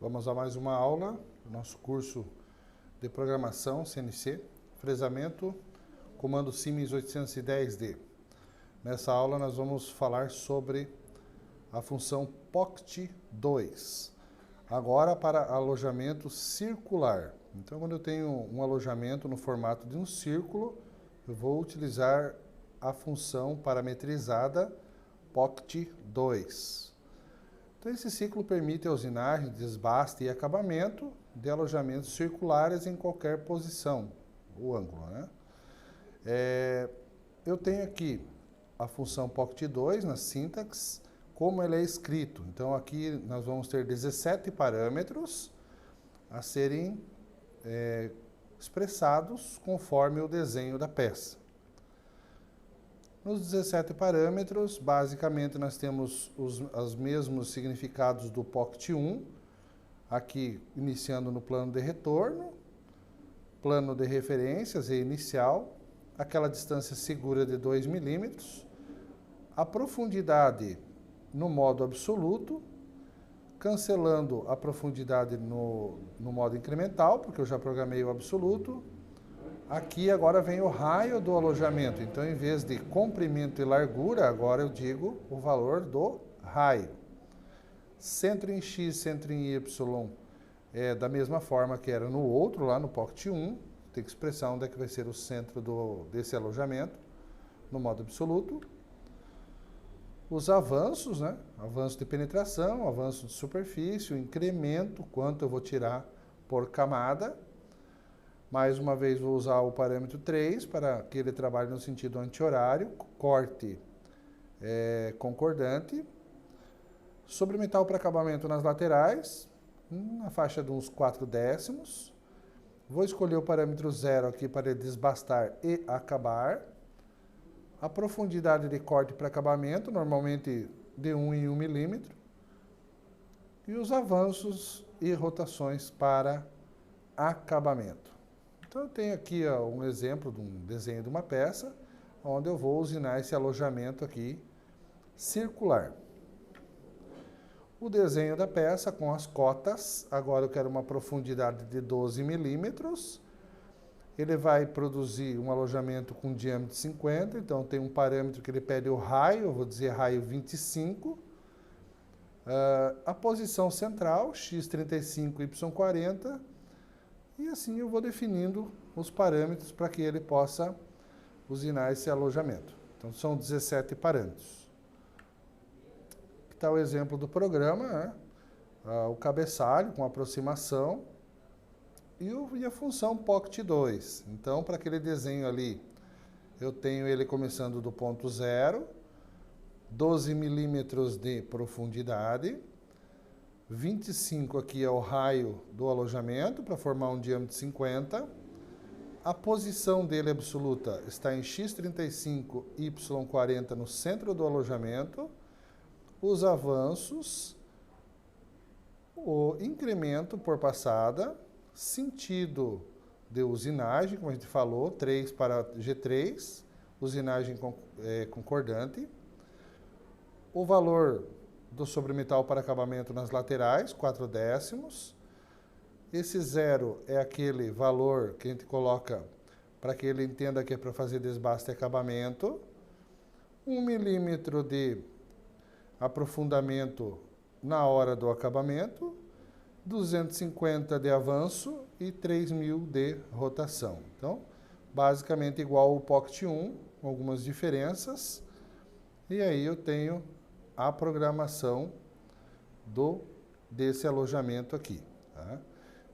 Vamos a mais uma aula do nosso curso de programação CNC, fresamento, comando Siemens 810D. Nessa aula nós vamos falar sobre a função Pocket 2, agora para alojamento circular. Então, quando eu tenho um alojamento no formato de um círculo, eu vou utilizar a função parametrizada Pocket 2. Então, esse ciclo permite a usinagem, desbaste e acabamento de alojamentos circulares em qualquer posição, o ângulo, né? Eu tenho aqui a função Pocket 2 na sintaxe, como ele é escrito. Então, aqui nós vamos ter 17 parâmetros a serem expressados conforme o desenho da peça. Nos 17 parâmetros, basicamente, nós temos os mesmos significados do Pocket 1, aqui iniciando no plano de retorno, plano de referências e inicial, aquela distância segura de 2 milímetros, a profundidade no modo absoluto, cancelando a profundidade no modo incremental, porque eu já programei o absoluto. Aqui agora vem o raio do alojamento, então em vez de comprimento e largura, agora eu digo o valor do raio. Centro em X, centro em Y, da mesma forma que era no outro, lá no Pocket 1, tem que expressar onde é que vai ser o centro desse alojamento, no modo absoluto. Os avanços, né? Avanço de penetração, avanço de superfície, o incremento, quanto eu vou tirar por camada. Mais uma vez vou usar o parâmetro 3 para que ele trabalhe no sentido anti-horário, corte concordante. Sobre metal para acabamento nas laterais, na faixa de uns 4 décimos. Vou escolher o parâmetro 0 aqui para desbastar e acabar. A profundidade de corte para acabamento, normalmente de 1 em 1 milímetro. E os avanços e rotações para acabamento. Então, eu tenho aqui um exemplo de um desenho de uma peça, onde eu vou usinar esse alojamento aqui circular. O desenho da peça com as cotas, agora eu quero uma profundidade de 12 milímetros. Ele vai produzir um alojamento com diâmetro de 50, então tem um parâmetro que ele pede o raio, eu vou dizer raio 25. A posição central, x35, y40. E assim eu vou definindo os parâmetros para que ele possa usinar esse alojamento. Então, são 17 parâmetros. Aqui está o exemplo do programa, né? O cabeçalho com aproximação e a função Pocket 2. Então, para aquele desenho ali, eu tenho ele começando do ponto 0, 12 milímetros de profundidade, 25 aqui é o raio do alojamento, para formar um diâmetro de 50. A posição dele absoluta está em x35, y40 no centro do alojamento. Os avanços, o incremento por passada, sentido de usinagem, como a gente falou, 3 para G3, usinagem concordante. O valor do sobremetal para acabamento nas laterais, 4 décimos. Esse 0 é aquele valor que a gente coloca para que ele entenda que é para fazer desbaste e acabamento. 1 milímetro de aprofundamento na hora do acabamento. 250 de avanço e 3.000 de rotação. Então, basicamente igual ao Pocket 1, com algumas diferenças. E aí eu tenho a programação desse alojamento aqui. Tá?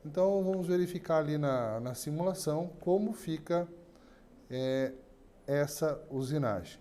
Então, vamos verificar ali na simulação como fica essa usinagem.